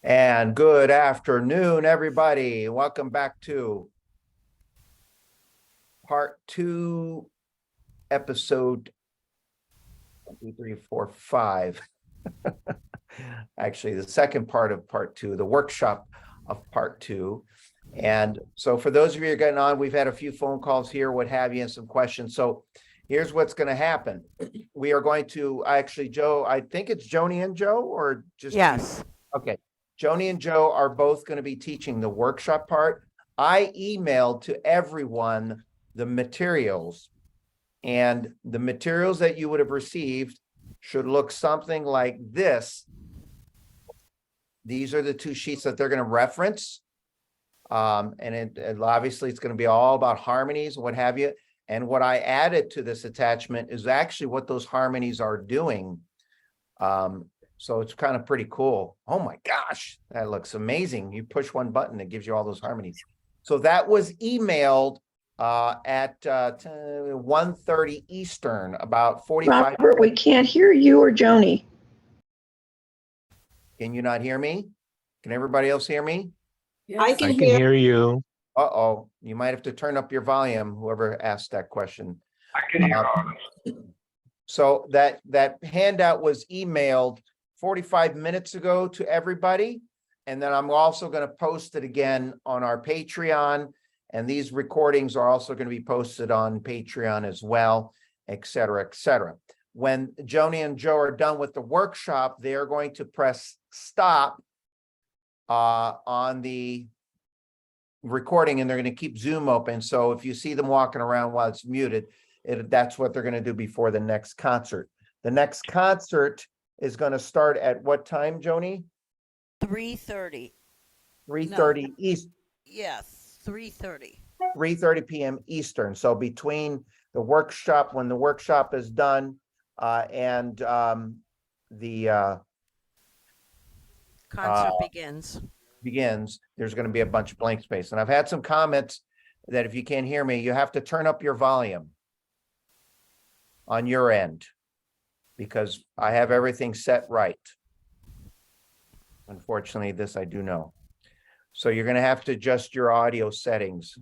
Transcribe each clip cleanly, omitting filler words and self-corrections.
And good afternoon, everybody. Welcome back to part 2, episode 1, 2, 3, 4, 5. Actually, the second part of part 2, the workshop of part 2. And so for those of you who are getting on, we've had a few phone calls here, what have you, and some questions. So here's what's going to happen. We are going to actually, Joe, I think it's Joanie and Joe, or just Yes. Okay. Joanie and Joe are both going to be teaching the workshop part. I emailed to everyone the materials, and the materials that you would have received should look something like this. These are the 2 sheets that they're going to reference. And obviously it's going to be all about harmonies and what have you. And what I added to this attachment is actually what those harmonies are doing. So it's kind of pretty cool. Oh my gosh, that looks amazing. You push one button, it gives you all those harmonies. So that was emailed at 1:30 Eastern, about 45. Robert, we can't hear you or Joni. Can you not hear me? Can everybody else hear me? Yes. I can hear you. Uh-oh, you might have to turn up your volume, whoever asked that question. I can hear all of So that handout was emailed 45 minutes ago to everybody. And then I'm also going to post it again on our Patreon. And these recordings are also going to be posted on Patreon as well, et cetera, et cetera. When Joanie and Joe are done with the workshop, they are going to press stop on the recording, and they're going to keep Zoom open. So if you see them walking around while it's muted, that's what they're going to do before the next concert. The next concert is going to start at what time, Joanie? 3:30. 3:30 East. Yes, 3:30. 3:30 p.m. Eastern. So between the workshop, when the workshop is done, and the Concert begins. there's going to be a bunch of blank space. And I've had some comments that if you can't hear me, you have to turn up your volume on your end, because I have everything set right. Unfortunately, this I do know. So you're going to have to adjust your audio settings.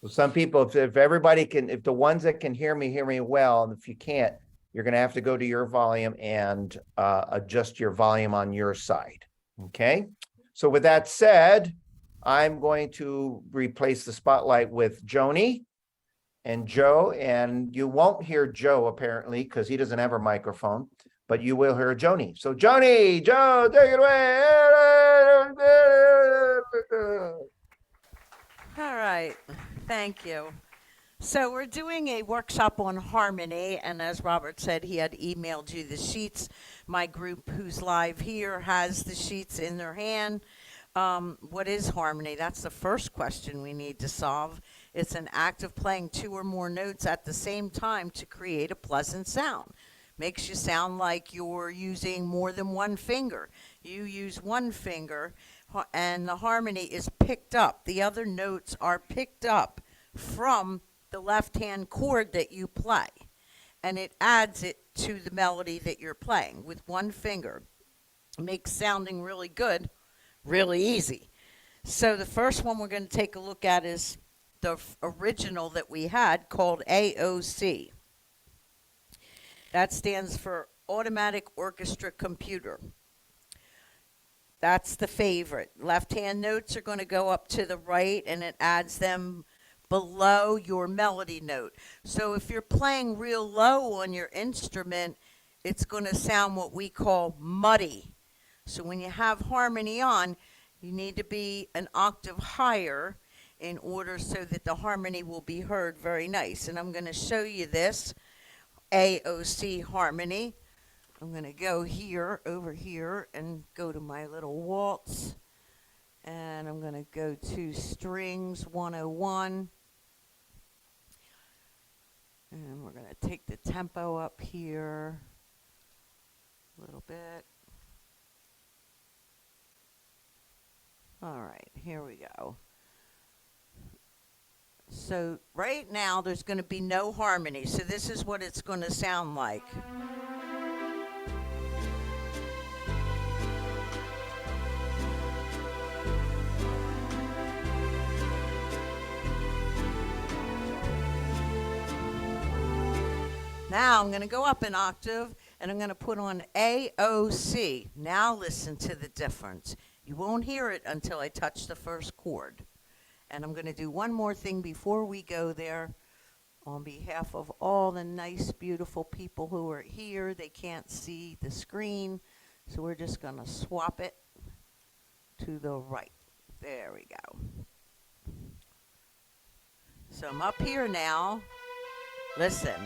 So some people, if everybody can, if the ones that can hear me well, and if you can't, you're going to have to go to your volume and adjust your volume on your side. Okay. So with that said, I'm going to replace the spotlight with Joanie and Joe, and you won't hear Joe apparently because he doesn't have a microphone, but you will hear Joanie. So Joanie, Joe, take it away. All right. Thank you. So we're doing a workshop on harmony, and as Robert said, he had emailed you the sheets. My group who's live here has the sheets in their hand. What is harmony? That's the first question we need to solve. It's an act of playing 2 or more notes at the same time to create a pleasant sound. Makes you sound like you're using more than one finger. You use one finger, and the harmony is picked up. The other notes are picked up from the left-hand chord that you play, and it adds it to the melody that you're playing with one finger. It makes sounding really good, really easy. So the first one we're going to take a look at is the original that we had called AOC. That stands for Automatic Orchestra Computer. That's the favorite. Left-hand notes are going to go up to the right, and it adds them below your melody note. So if you're playing real low on your instrument, it's going to sound what we call muddy. So when you have harmony on, you need to be an octave higher in order so that the harmony will be heard very nice. And I'm going to show you this AOC harmony. I'm going to go here, over here, and go to my little waltz. And I'm going to go to strings 101. And we're going to take the tempo up here a little bit. All right, here we go. So right now there's going to be no harmony. So this is what it's going to sound like. Now I'm going to go up an octave and I'm going to put on AOC. Now listen to the difference. You won't hear it until I touch the first chord. And I'm going to do one more thing before we go there. On behalf of all the nice, beautiful people who are here, they can't see the screen, so we're just going to swap it to the right. There we go. So I'm up here now. Listen.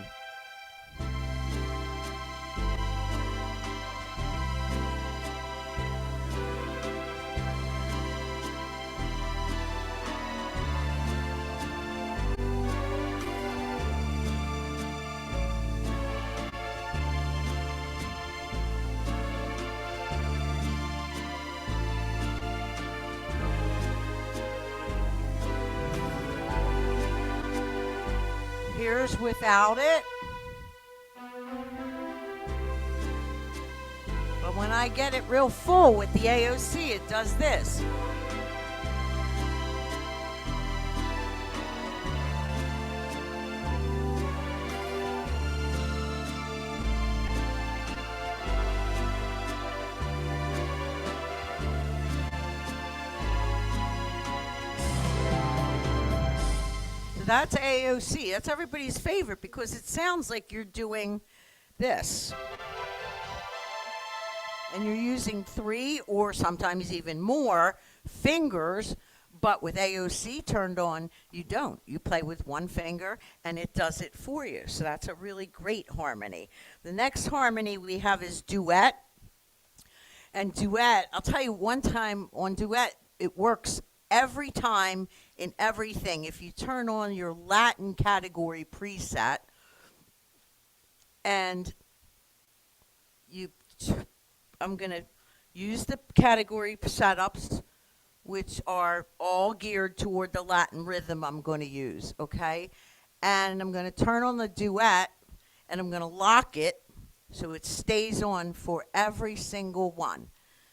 Here's without it. But when I get it real full with the AOC, it does this. That's AOC. That's everybody's favorite because it sounds like you're doing this. And you're using 3 or sometimes even more fingers, but with AOC turned on, you don't. You play with one finger and it does it for you. So that's a really great harmony. The next harmony we have is duet. And duet, I'll tell you one time on duet, it works every time in everything. If you turn on your Latin category preset and I'm going to use the category setups, which are all geared toward the Latin rhythm I'm going to use, okay? And I'm going to turn on the duet and I'm going to lock it so it stays on for every single one.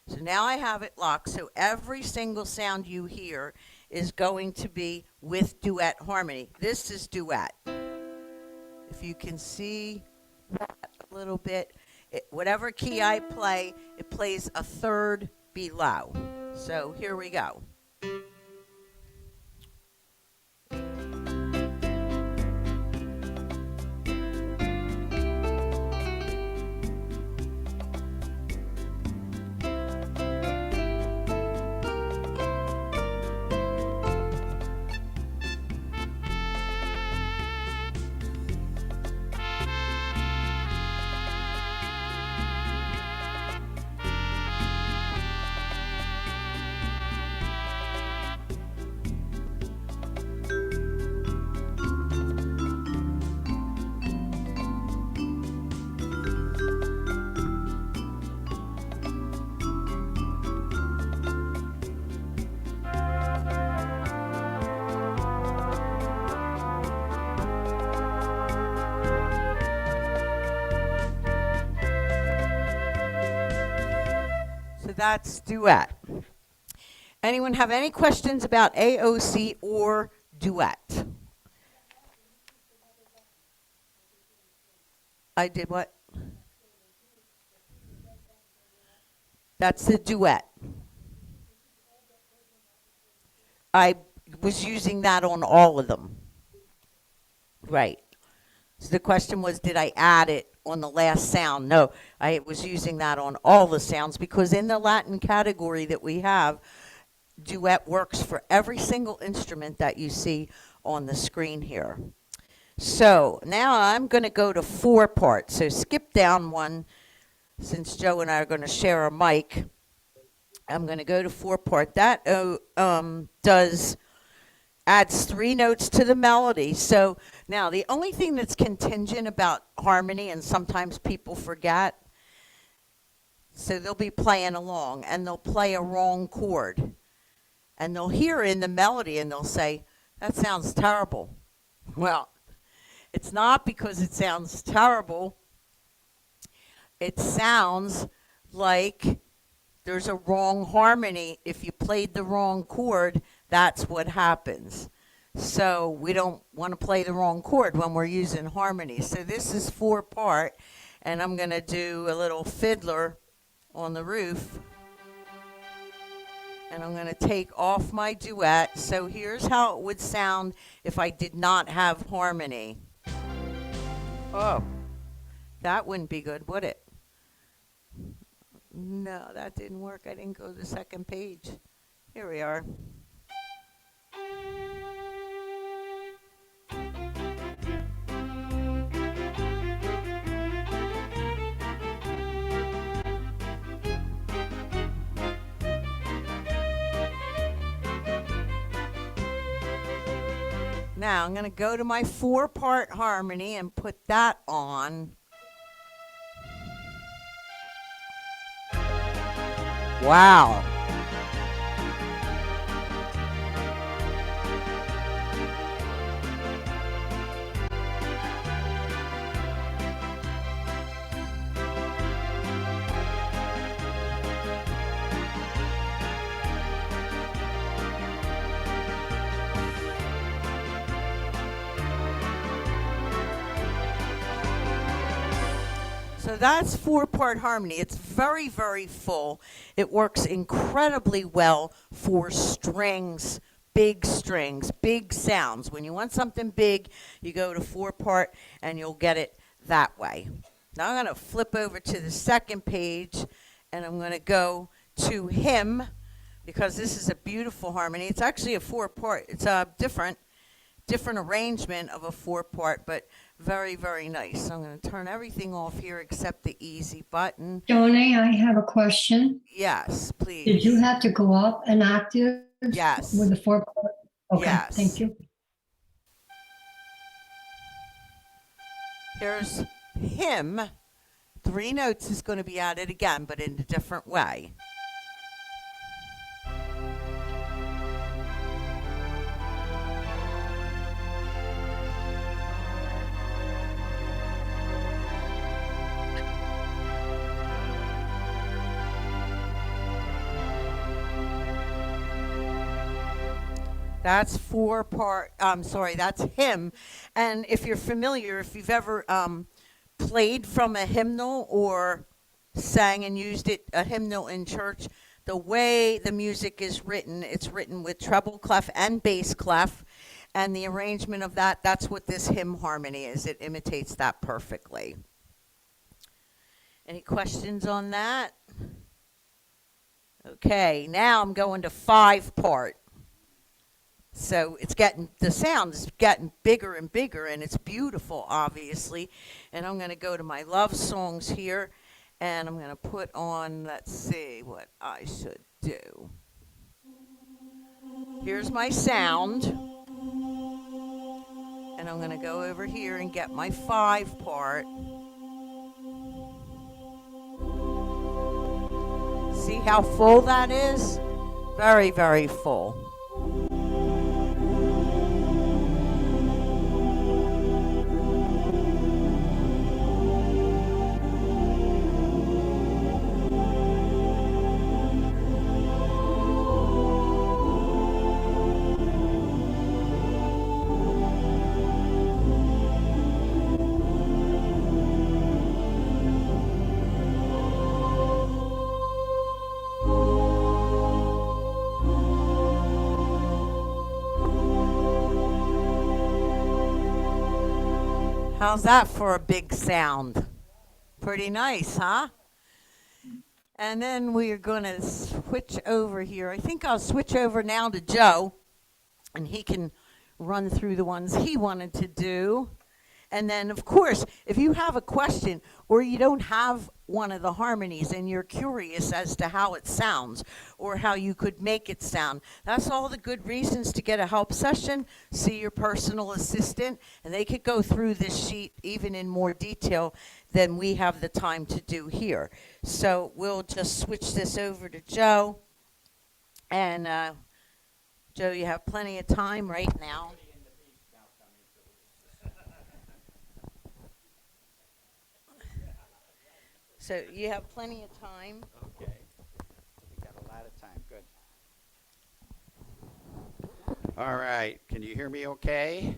So now I have it locked, so every single sound you hear is going to be with duet harmony. This is duet. If you can see that a little bit, whatever key I play, it plays a third below. So here we go. That's duet. Anyone have any questions about AOC or duet? I did what? That's the duet. I was using that on all of them. Right. So the question was, did I add it on the last sound? No, I was using that on all the sounds because in the Latin category that we have, duet works for every single instrument that you see on the screen here. So now I'm going to go to 4-part. So skip down one, since Joe and I are going to share a mic. I'm going to go to 4-part. That adds 3 notes to the melody. So now the only thing that's contingent about harmony, and sometimes people forget, so they'll be playing along and they'll play a wrong chord and they'll hear in the melody and they'll say, that sounds terrible. Well, it's not because it sounds terrible. It sounds like there's a wrong harmony. If you played the wrong chord, that's what happens. So we don't want to play the wrong chord when we're using harmonies. So this is 4-part, and I'm going to do a little fiddler on the roof. And I'm going to take off my duet. So here's how it would sound if I did not have harmony. Oh, that wouldn't be good, would it? No, that didn't work. I didn't go to the second page. Here we are. Now I'm going to go to my 4-part harmony and put that on. Wow. So that's 4-part harmony. It's very, very full. It works incredibly well for strings, big sounds. When you want something big, you go to 4-part and you'll get it that way. Now I'm going to flip over to the second page and I'm going to go to hymn because this is a beautiful harmony. It's actually a 4-part. It's a different arrangement of a 4-part, but very, very nice. So I'm going to turn everything off here except the easy button. Joanie, I have a question. Yes, please. Did you have to go up an octave? Yes. With the 4-part? Okay, Yes. thank you. Here's hymn. 3 notes is going to be added again, but in a different way. That's 4-part, that's hymn. And if you're familiar, if you've ever played from a hymnal or sang and used a hymnal in church, the way the music is written, it's written with treble clef and bass clef. And the arrangement of that's what this hymn harmony is. It imitates that perfectly. Any questions on that? Okay, now I'm going to 5-part. So the sound is getting bigger and bigger, and it's beautiful, obviously. And I'm going to go to my love songs here, and I'm going to put on, let's see what I should do. Here's my sound. And I'm going to go over here and get my 5-part. See how full that is? Very, very full. How's that for a big sound? Pretty nice, huh? And then we're going to switch over here. I think I'll switch over now to Joe, and he can run through the ones he wanted to do. And then, of course, if you have a question or you don't have one of the harmonies and you're curious as to how it sounds or how you could make it sound, that's all the good reasons to get a help session, see your personal assistant, and they could go through this sheet even in more detail than we have the time to do here. So we'll just switch this over to Joe. And Joe, you have plenty of time right now. So you have plenty of time. Okay. We got a lot of time. Good. All right, can you hear me okay?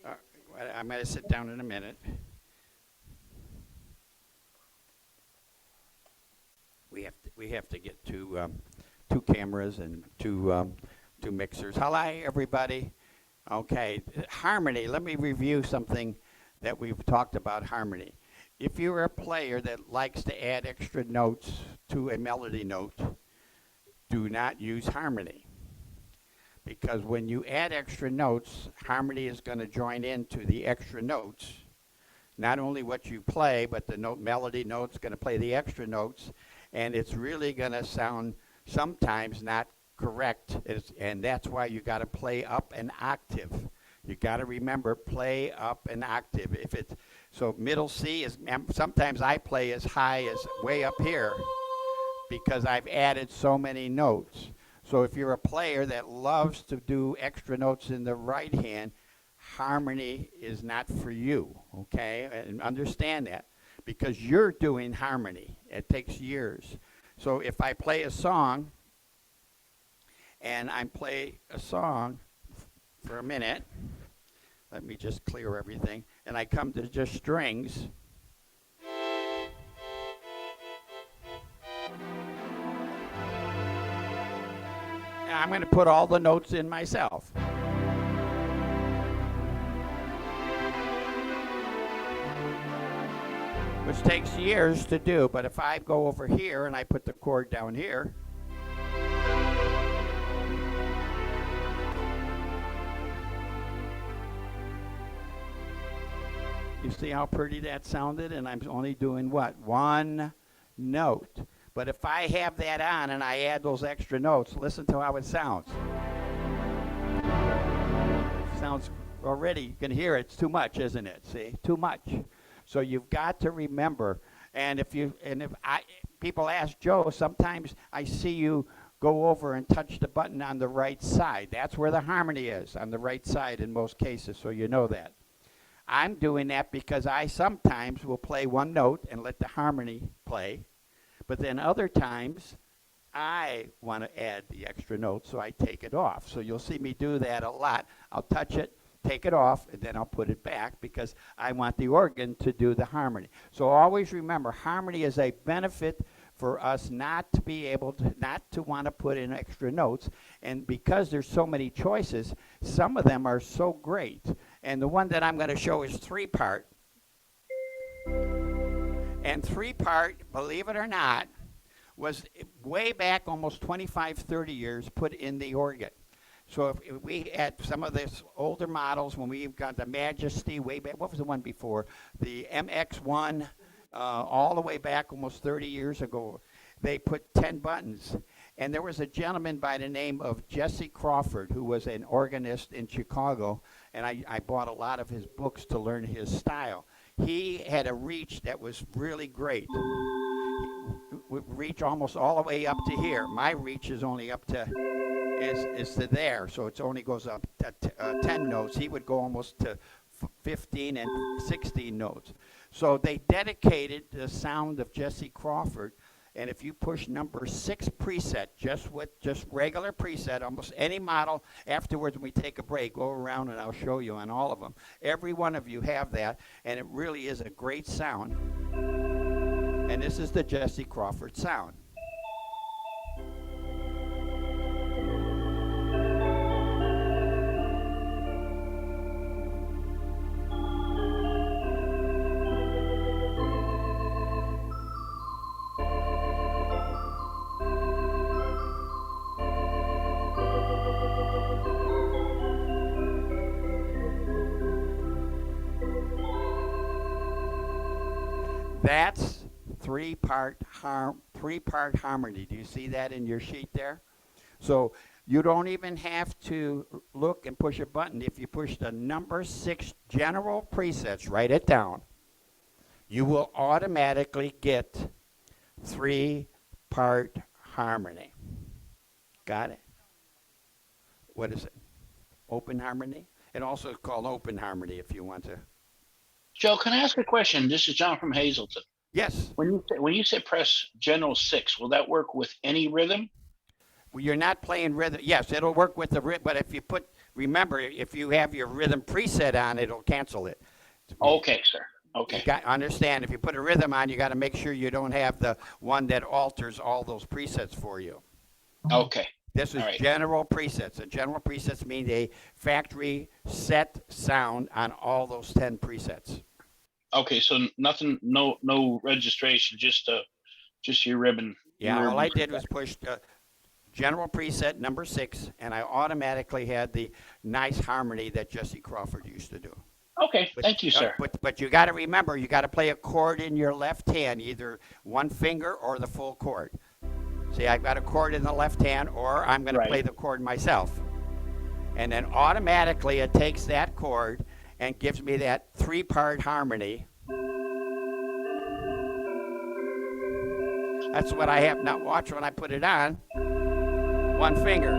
Uh, I'm going to sit down in a minute. We have to get two cameras and two mixers. Hello, everybody. Okay, harmony. Let me review something that we've talked about harmony. If you're a player that likes to add extra notes to a melody note, do not use harmony. Because when you add extra notes, harmony is going to join into the extra notes. Not only what you play, but the melody note's going to play the extra notes, and it's really going to sound sometimes not correct, and that's why you got to play up an octave. You got to remember, play up an octave. If it's so, middle C is sometimes I play as high as way up here because I've added so many notes. So if you're a player that loves to do extra notes in the right hand, harmony is not for you, okay? And understand that, because you're doing harmony. It takes years. So if I play a song, and I play a song for a minute, let me just clear everything, and I come to just strings, I'm going to put all the notes in myself. Which takes years to do, but if I go over here and I put the chord down here, you see how pretty that sounded? And I'm only doing what? One note. But if I have that on and I add those extra notes, listen to how it sounds. Sounds already, you can hear it's too much, isn't it? See, too much. So you've got to remember. And if people ask Joe, sometimes I see you go over and touch the button on the right side. That's where the harmony is, on the right side in most cases, so you know that. I'm doing that because I sometimes will play one note and let the harmony play. But then other times, I want to add the extra note, so I take it off. So you'll see me do that a lot. I'll touch it, take it off, and then I'll put it back because I want the organ to do the harmony. So always remember, harmony is a benefit for us not to be able to, not to want to put in extra notes. And because there's so many choices, some of them are so great. And the one that I'm going to show is 3-part. And 3-part, believe it or not, was way back almost 25, 30 years put in the organ. So if we had some of these older models, when we got the Majesty way back, what was the one before? The MX1, all the way back almost 30 years ago, they put 10 buttons. And there was a gentleman by the name of Jesse Crawford, who was an organist in Chicago, and I bought a lot of his books to learn his style. He had a reach that was really great. Would reach almost all the way up to here. My reach is only up to is to there, so it only goes up to 10 notes. He would go almost to 15 and 16 notes. So they dedicated the sound of Jesse Crawford. And if you push number 6 preset, just regular preset, almost any model, afterwards when we take a break, go around and I'll show you on all of them. Every one of you have that, and it really is a great sound. And this is the Jesse Crawford sound. That's three-part harmony. Do you see that in your sheet there? So you don't even have to look and push a button. If you push the number 6 general presets, write it down, you will automatically get 3-part harmony. Got it? What is it? Open harmony? And also called open harmony if you want to. Joe, can I ask a question? This is John from Hazleton. Yes. When you say press general 6, will that work with any rhythm? You're not playing rhythm. Yes, it'll work with the rhythm, but remember, if you have your rhythm preset on, it'll cancel it. Okay, sir. You Okay. understand, if you put a rhythm on, you got to make sure you don't have the one that alters all those presets for you. Okay. This is All right. general presets. And general presets mean a factory set sound on all those 10 presets. Okay. So nothing, no registration, just your ribbon. Yeah, your all I ribbon did was push general preset number 6, and I automatically had the nice harmony that Jesse Crawford used to do. Okay. Thank you, sir. But you got to remember, you got to play a chord in your left hand, either one finger or the full chord. See, I've got a chord in the left hand, or I'm going to play the chord myself. And then automatically it takes that chord and gives me that 3-part harmony. That's what I have. Now watch when I put it on. One finger.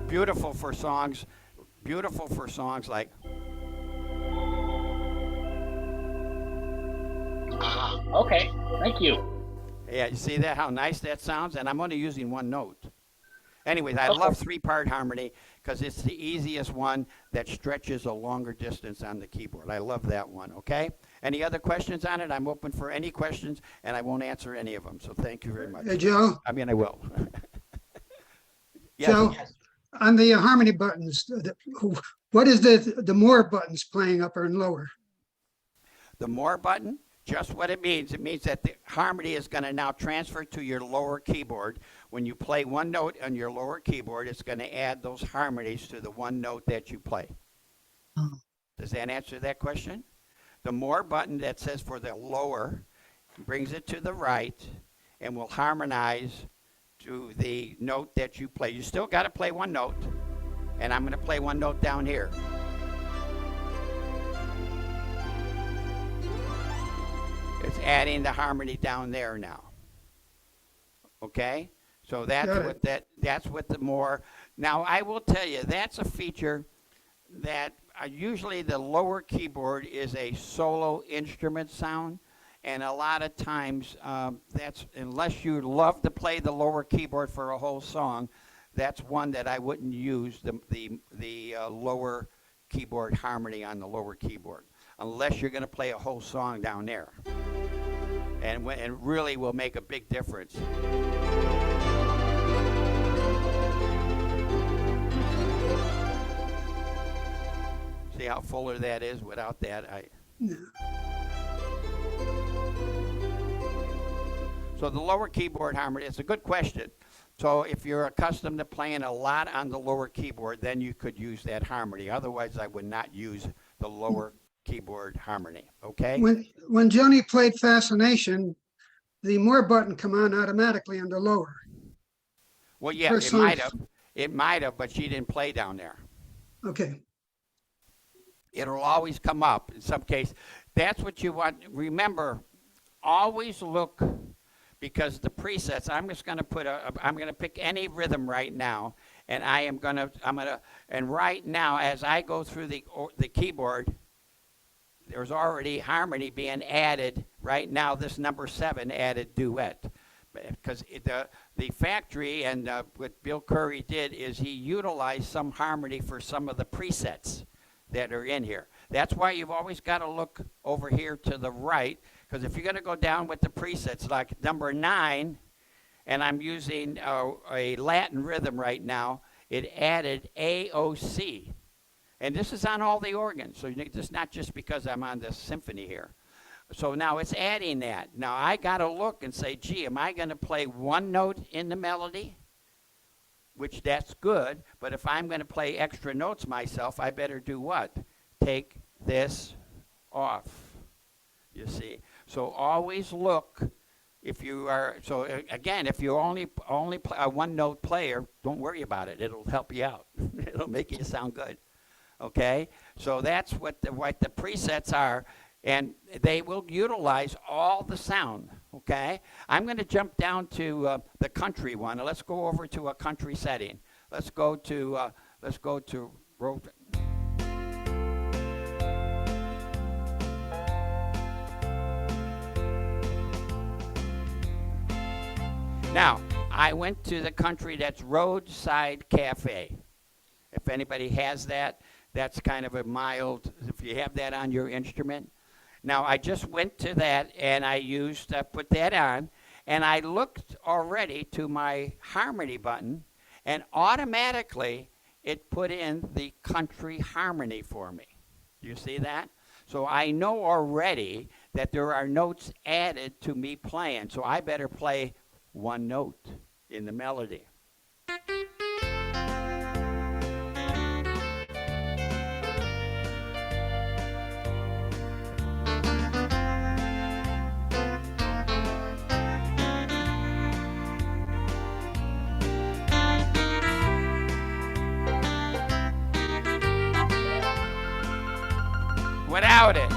Beautiful for songs like. Okay. Thank you. Yeah, you see that, how nice that sounds? And I'm only using one note. Anyways, I love 3-part harmony because it's the easiest one that stretches a longer distance on the keyboard. I love that one, okay? Any other questions on it? I'm open for any questions, and I won't answer any of them. So thank you very much. Hey, Joe, I mean, I will. Yes, Joe, yes. on the harmony buttons, what is the more buttons playing upper and lower? The more button, just what it means. It means that the harmony is going to now transfer to your lower keyboard. When you play one note on your lower keyboard, it's going to add those harmonies to the one note that you play. Oh. Does that answer that question? The more button that says for the lower brings it to the right and will harmonize to the note that you play. You still got to play one note, and I'm going to play one note down here. It's adding the harmony down there now. Okay? So that's what the more. Now I will tell you, that's a feature that usually the lower keyboard is a solo instrument sound, and a lot of times that's, unless you love to play the lower keyboard for a whole song, that's one that I wouldn't use the lower keyboard harmony on the lower keyboard, unless you're going to play a whole song down there. And really will make a big difference. See how fuller that is without that? Yeah. So the lower keyboard harmony, it's a good question. So if you're accustomed to playing a lot on the lower keyboard, then you could use that harmony. Otherwise, I would not use the lower keyboard harmony, okay? When Joanie played Fascination, the more button come on automatically on the lower. Well, yeah, First it might have, but she didn't play down there. Okay. It'll always come up in some case. That's what you want. Remember, always look, because the presets, I'm just going to I'm going to pick any rhythm right now, and and right now, as I go through the keyboard, there's already harmony being added. Right now, this number 7 added duet. Because the factory and what Bill Curry did is he utilized some harmony for some of the presets that are in here. That's why you've always got to look over here to the right, because if you're going to go down with the presets, like number 9, and I'm using a Latin rhythm right now, it added AOC. And this is on all the organs, so it's not just because I'm on the symphony here. So now it's adding that. Now I got to look and say, gee, am I going to play one note in the melody? Which that's good, but if I'm going to play extra notes myself, I better do what? Take this off, you see. So always look, if you are, so again, if you're only a one-note player, don't worry about it. It'll help you out. It'll make you sound good, okay? So that's what the presets are. And they will utilize all the sound, okay? I'm going to jump down to the country one. Let's go over to a country setting. Let's go to Now, I went to the country that's Roadside Cafe. If anybody has that, that's kind of a mild, if you have that on your instrument. Now, I just went to that and I put that on, and I looked already to my harmony button, and automatically it put in the country harmony for me. You see that? So I know already that there are notes added to me playing, so I better play one note in the melody. Without it.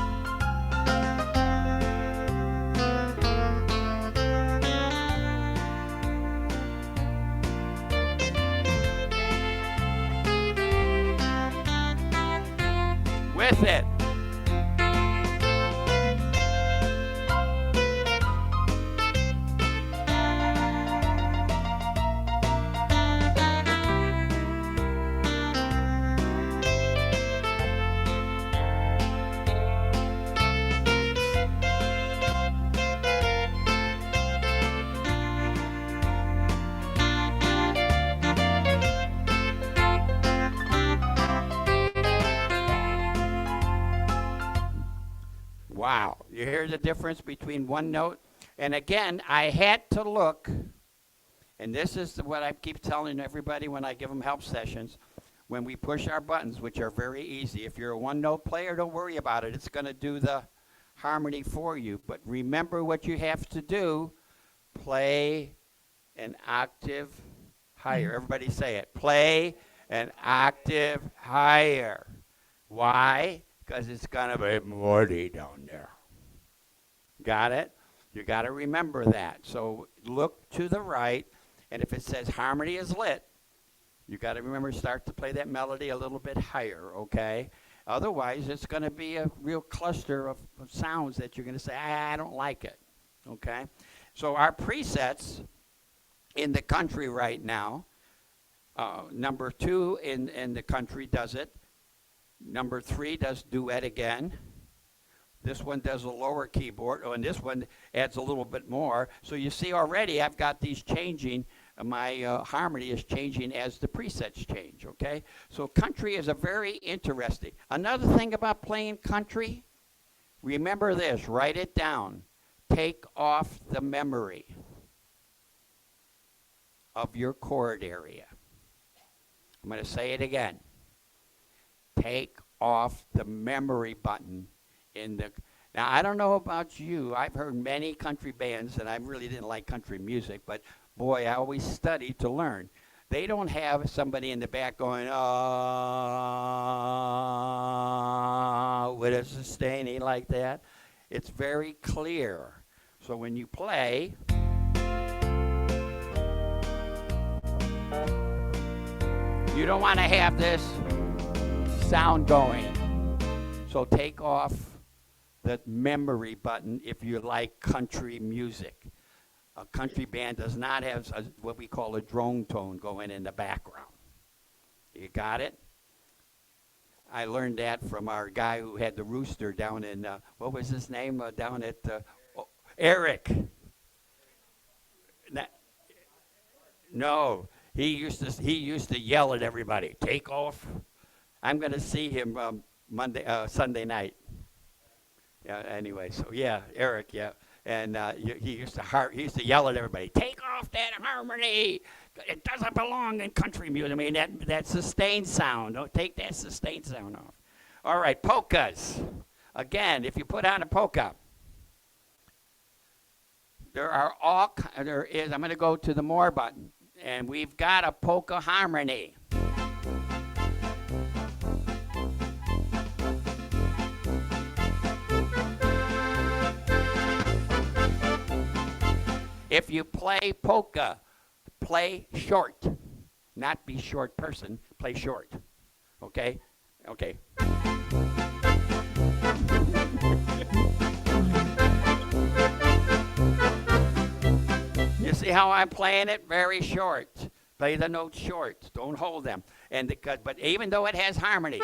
With it. Wow, you hear the difference between one note? And again, I had to look, and this is what I keep telling everybody when I give them help sessions. When we push our buttons, which are very easy, if you're a one-note player, don't worry about it. It's going to do the harmony for you. But remember what you have to do. Play an octave higher. Everybody say it. Play an octave higher. Why? Because it's going to be muddy down there. Got it? You got to remember that. So look to the right, and if it says harmony is lit, you got to remember start to play that melody a little bit higher, okay? Otherwise, it's going to be a real cluster of sounds that you're going to say, I don't like it, okay? So our presets in the country right now, number 2 in the country does it. Number 3 does duet again. This one does a lower keyboard. Oh, and this one adds a little bit more. So you see already I've got these changing. My harmony is changing as the presets change, okay? So country is a very interesting. Another thing about playing country, remember this, write it down. Take off the memory of your chord area. I'm going to say it again. Take off the memory button in the. Now, I don't know about you. I've heard many country bands, and I really didn't like country music, but boy, I always studied to learn. They don't have somebody in the back going, with a sustaining like that. It's very clear. So when you play, you don't want to have this sound going. So take off the memory button if you like country music. A country band does not have what we call a drone tone going in the background. You got it? I learned that from our guy who had the rooster down in, what was his name? Down at Eric. No, he used to yell at everybody, take off. I'm going to see him Sunday night. Anyway, so yeah, Eric, yeah. And he used to yell at everybody, take off that harmony. It doesn't belong in country music. I mean, that sustained sound. Don't take that sustained sound off. All right, polkas. Again, if you put on a polka, I'm going to go to the more button, and we've got a polka harmony. If you play polka, play short. Not be short person, play short. Okay? Okay. You You see how I'm playing it? Very short. Play the notes short. Don't hold them. But even though it has harmony.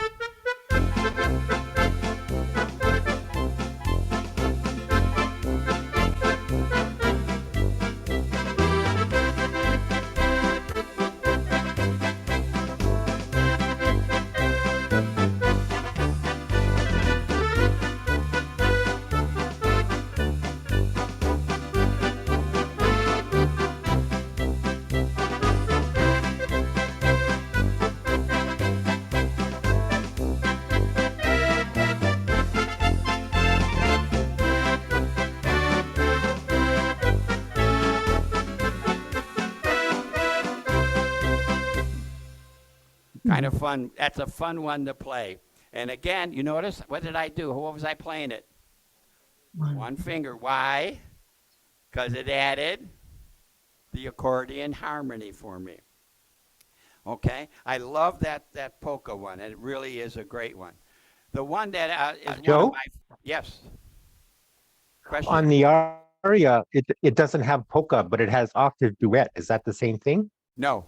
Kind of fun. That's a fun one to play. And again, you notice, what did I do? What was I playing it? One finger. Why? Because it added the accordion harmony for me. Okay? I love that polka one. It really is a great one. The one that is one Joe? of my... Yes. Question. On the aria, it doesn't have polka, but it has octave duet. Is that the same thing? No,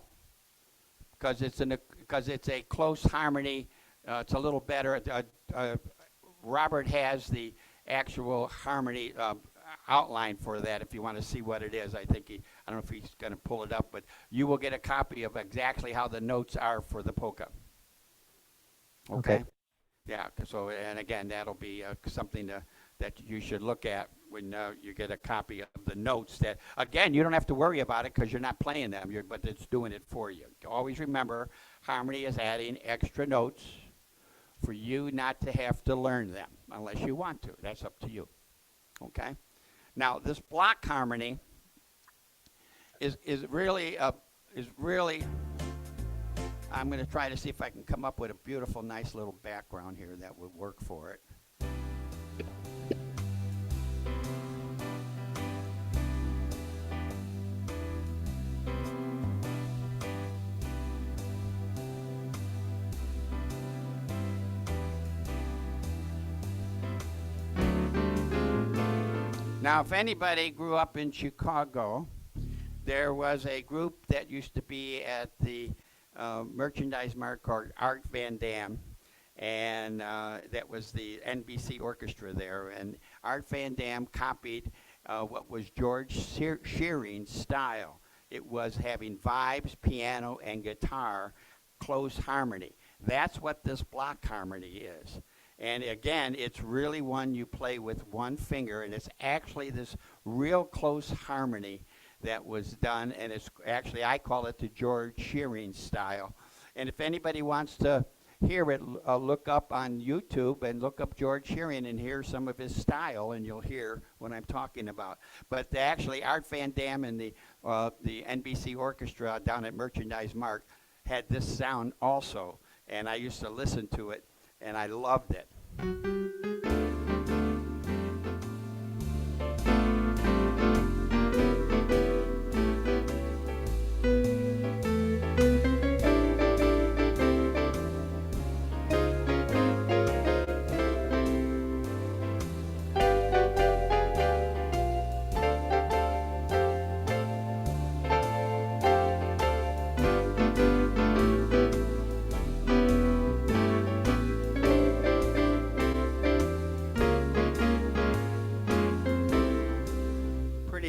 because it's a close harmony. It's a little better. Robert has the actual harmony outline for that. If you want to see what it is, I don't know if he's going to pull it up, but you will get a copy of exactly how the notes are for the polka. Okay. Yeah. So, and again, that'll be something that you should look at when you get a copy of the notes. That, again, you don't have to worry about it because you're not playing them, but it's doing it for you. Always remember, harmony is adding extra notes for you not to have to learn them unless you want to. That's up to you. Okay? Now, this block harmony is really I'm going to try to see if I can come up with a beautiful, nice little background here that would work for it. Now, if anybody grew up in Chicago, there was a group that used to be at the Merchandise Mart called Art Van Dam, and that was the NBC orchestra there. And Art Van Dam copied what was George Shearing's style. It was having vibes, piano, and guitar, close harmony. That's what this block harmony is. And again, it's really one you play with one finger, and it's actually this real close harmony that was done, and it's actually, I call it the George Shearing style. And if anybody wants to hear it, look up on YouTube and look up George Shearing and hear some of his style, and you'll hear what I'm talking about. But actually, Art Van Dam and the NBC Orchestra down at Merchandise Mart had this sound also, and I used to listen to it, and I loved it.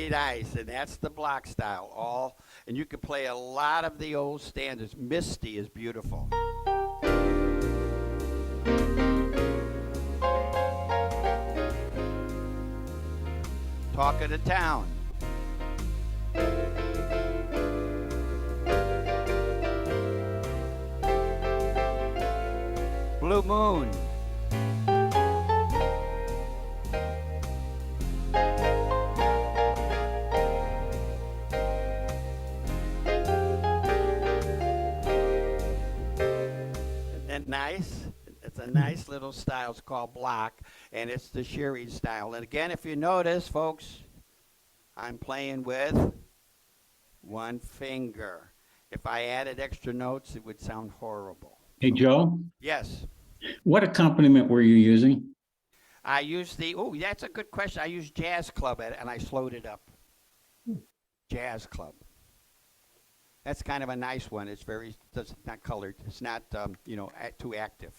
Nice, and that's the block style. And you can play a lot of the old standards. Misty is beautiful. Talk of the Town. Blue Moon. Nice. It's a nice little style. It's called block, and it's the Shearing style. And again, if you notice, folks, I'm playing with one finger. If I added extra notes, it would sound horrible. Hey, Joe, Yes. what accompaniment were you using? I used that's a good question. I used Jazz Club, and I slowed it up. Jazz Club. That's kind of a nice one. It's not colored. It's not, too active.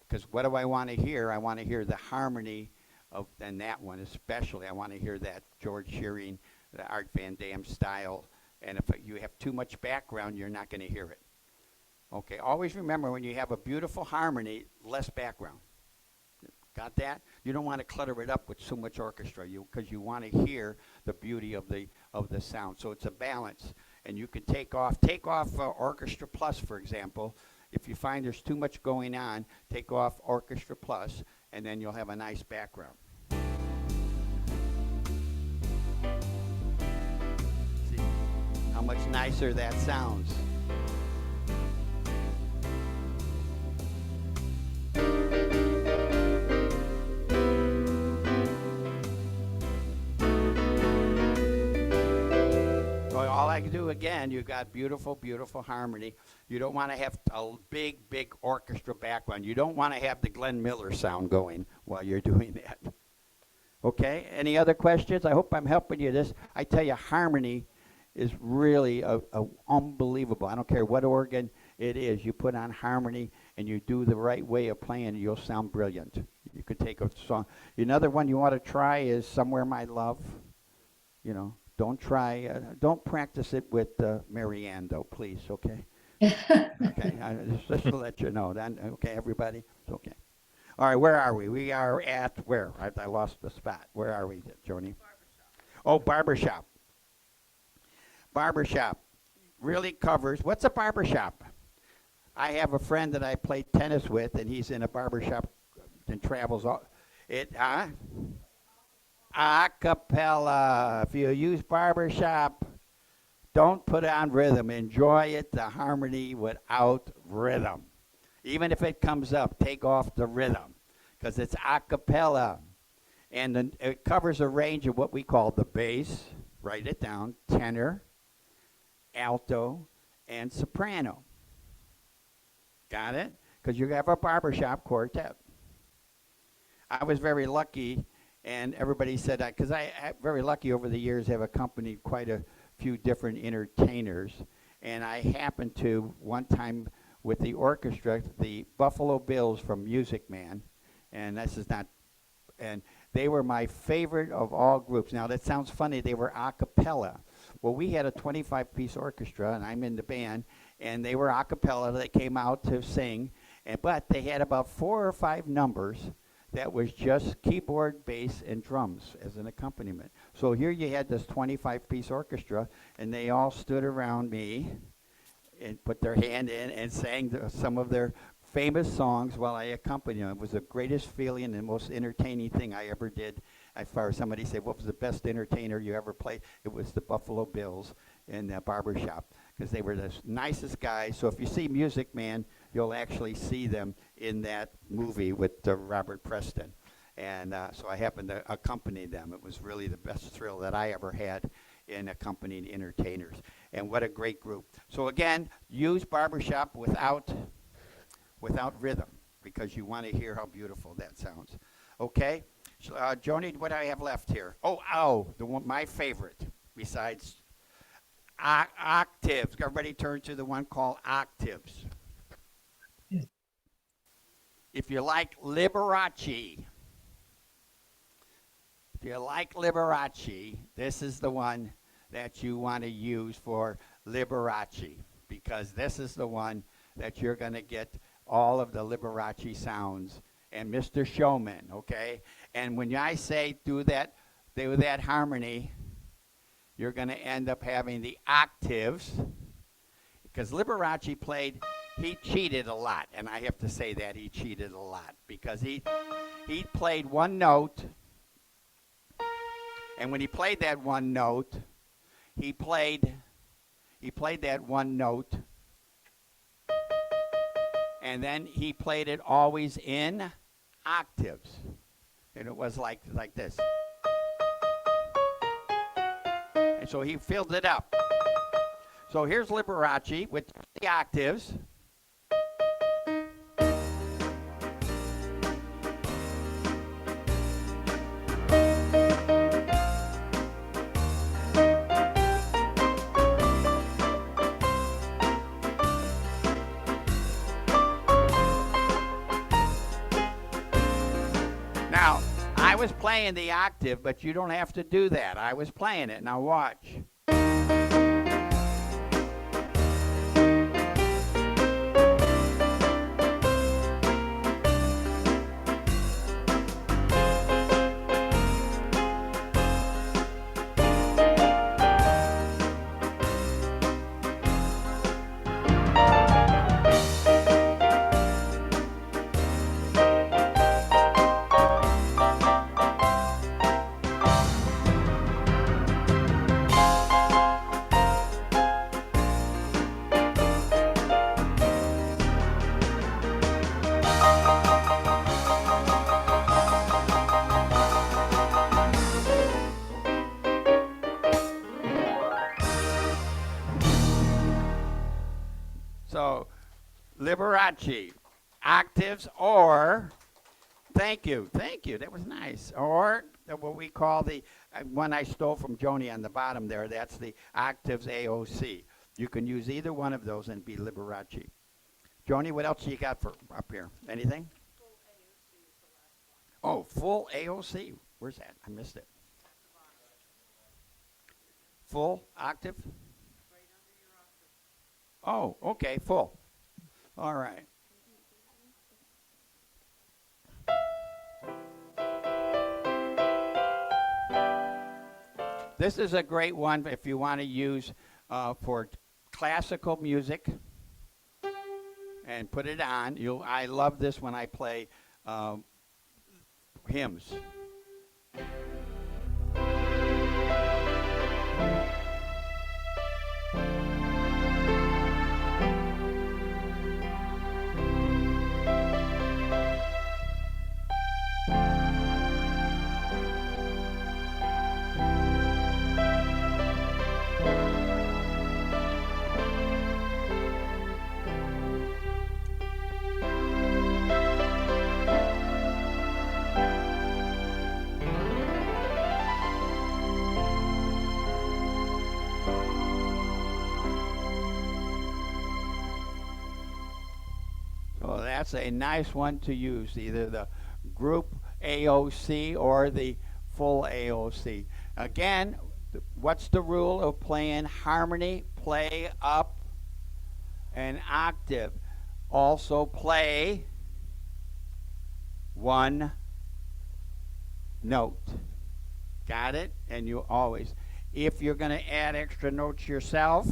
Because what do I want to hear? I want to hear the harmony and that one especially. I want to hear that George Shearing, the Art Van Damme style. And if you have too much background, you're not going to hear it. Okay, always remember when you have a beautiful harmony, less background. Got that? You don't want to clutter it up with so much orchestra, because you want to hear the beauty of the sound. So it's a balance, and you can take off Orchestra Plus, for example. If you find there's too much going on, take off Orchestra Plus, and then you'll have a nice background. See how much nicer that sounds. All I can do again, you got beautiful, beautiful harmony. You don't want to have a big, big orchestra background. You don't want to have the Glenn Miller sound going while you're doing that. Okay, any other questions? I hope I'm helping you. I tell you, harmony is really unbelievable. I don't care what organ it is. You put on harmony and you do the right way of playing, you'll sound brilliant. You could take a song. Another one you want to try is Somewhere My Love. Don't practice it with Marianne, though, please, okay? Okay, just to let you know. Okay, everybody? Okay. All right, where are we? We are at where? I lost the spot. Where are we, Joanie? Barbershop. Oh, barbershop. Barbershop really covers. What's a barbershop? I have a friend that I play tennis with, and he's in a barbershop and travels all. A cappella. If you use barbershop, don't put on rhythm. Enjoy it, the harmony without rhythm. Even if it comes up, take off the rhythm because it's a cappella. And it covers a range of what we call the bass, write it down, tenor, alto, and soprano. Got it? Because you have a barbershop quartet. I was very lucky. And everybody said that, because I'm very lucky over the years have accompanied quite a few different entertainers. And I happened to, one time with the orchestra, the Buffalo Bills from Music Man, and they were my favorite of all groups. Now that sounds funny, they were a cappella. Well, we had a 25-piece orchestra, and I'm in the band, and they were a cappella. They came out to sing, but they had about 4 or 5 numbers that was just keyboard, bass, and drums as an accompaniment. So here you had this 25-piece orchestra, and they all stood around me and put their hand in and sang some of their famous songs while I accompanied them. It was the greatest feeling and most entertaining thing I ever did. As far as somebody said, what was the best entertainer you ever played? It was the Buffalo Bills in the barbershop, because they were the nicest guys. So if you see Music Man, you'll actually see them in that movie with Robert Preston. And so I happened to accompany them. It was really the best thrill that I ever had in accompanying entertainers. And what a great group. So again, use barbershop without rhythm, because you want to hear how beautiful that sounds. Okay? So, Joanie, what do I have left here? My favorite, besides octaves. Everybody turn to the one called octaves. If you like Liberace, this is the one that you want to use for Liberace, because this is the one that you're going to get all of the Liberace sounds and Mr. Showman, okay? And when I say do that harmony, you're going to end up having the octaves, because Liberace he cheated a lot, and I have to say that he cheated a lot, because he played one note, and when he played that one note, he played that one note, and then he played it always in octaves, and it was like this. And so he filled it up. So here's Liberace with the octaves. was playing the octave, but you don't have to do that. I was playing it. Now watch. So, Liberace, octaves, or, thank you, that was nice. Or what we call the one I stole from Joanie on the bottom there, that's the octaves AOC. You can use either one of those and be Liberace. Joanie, what else you got for up here? Anything? Oh, full AOC. Where's that? I missed it. Full octave? Oh, okay, full. All right. This is a great one if you want to use for classical music and put it on. I love this when I play hymns. So that's a nice one to use, either the group AOC or the full AOC. Again, what's the rule of playing harmony? Play up an octave. Also play one note. Got it? And you always, if you're going to add extra notes yourself,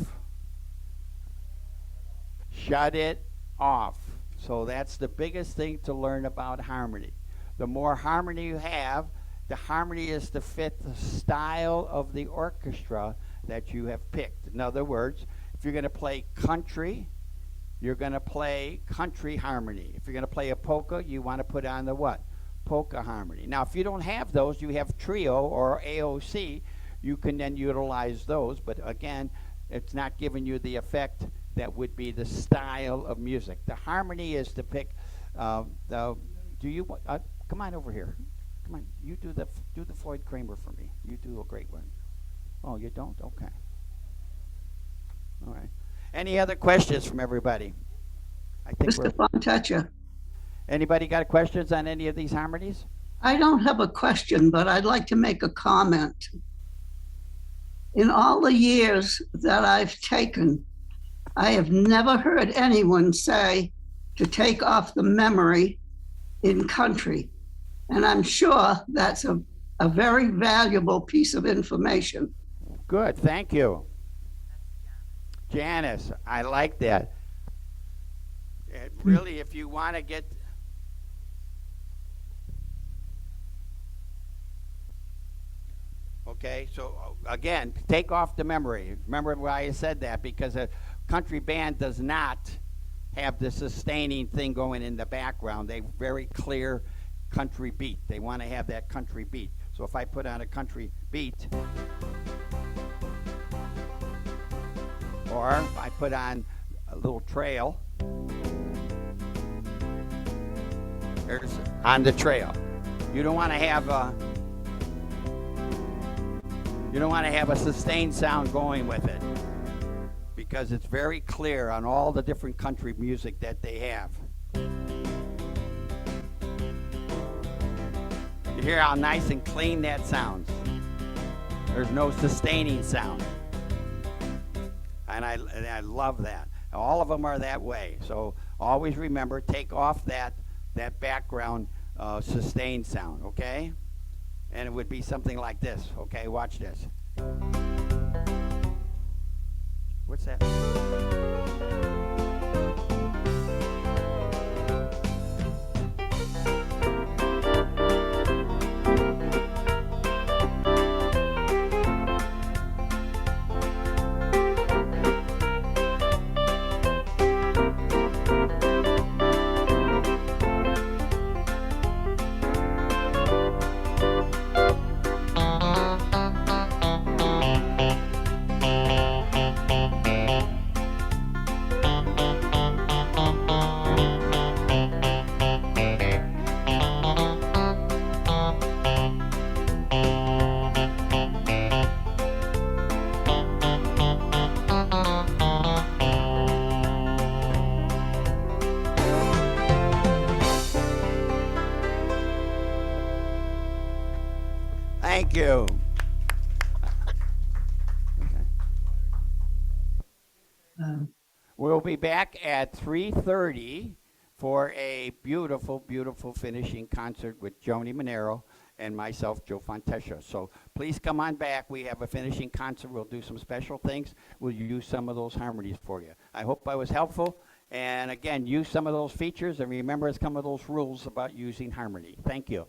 shut it off. So that's the biggest thing to learn about harmony. The more harmony you have, the harmony is to fit the style of the orchestra that you have picked. In other words, if you're going to play country, you're going to play country harmony. If you're going to play a polka, you want to put on the what? Polka harmony. Now, if you don't have those, you have trio or AOC, you can then utilize those. But again, it's not giving you the effect that would be the style of music. The harmony is to pick come on over here. Come on, you do the Floyd Kramer for me. You do a great one. Oh, you don't? Okay. All right. Any other questions from everybody? I think Mr. Fontecha, anybody got questions on any of these harmonies? I don't have a question, but I'd like to make a comment. In all the years that I've taken, I have never heard anyone say to take off the memory in country. And I'm sure that's a very valuable piece of information. Good, thank you. Janice, I like that. Really, if you want to get... Okay, so again, take off the memory. Remember why I said that, because a country band does not have the sustaining thing going in the background. They very clear country beat. They want to have that country beat. So if I put on a country beat, or if I put on a little trail, there's on the trail. You don't want to have a sustained sound going with it, because it's very clear on all the different country music that they have. You hear how nice and clean that sounds. There's no sustaining sound. And I love that. All of them are that way. So always remember, take off that background sustained sound, okay? And it would be something like this, okay? Watch this. What's that? Thank you. We'll be back at 3:30 for a beautiful, beautiful finishing concert with Joanie Monero and myself, Joe Fontesha. So please come on back. We have a finishing concert. We'll do some special things. We'll use some of those harmonies for you. I hope I was helpful. And again, use some of those features and remember some of those rules about using harmony. Thank you.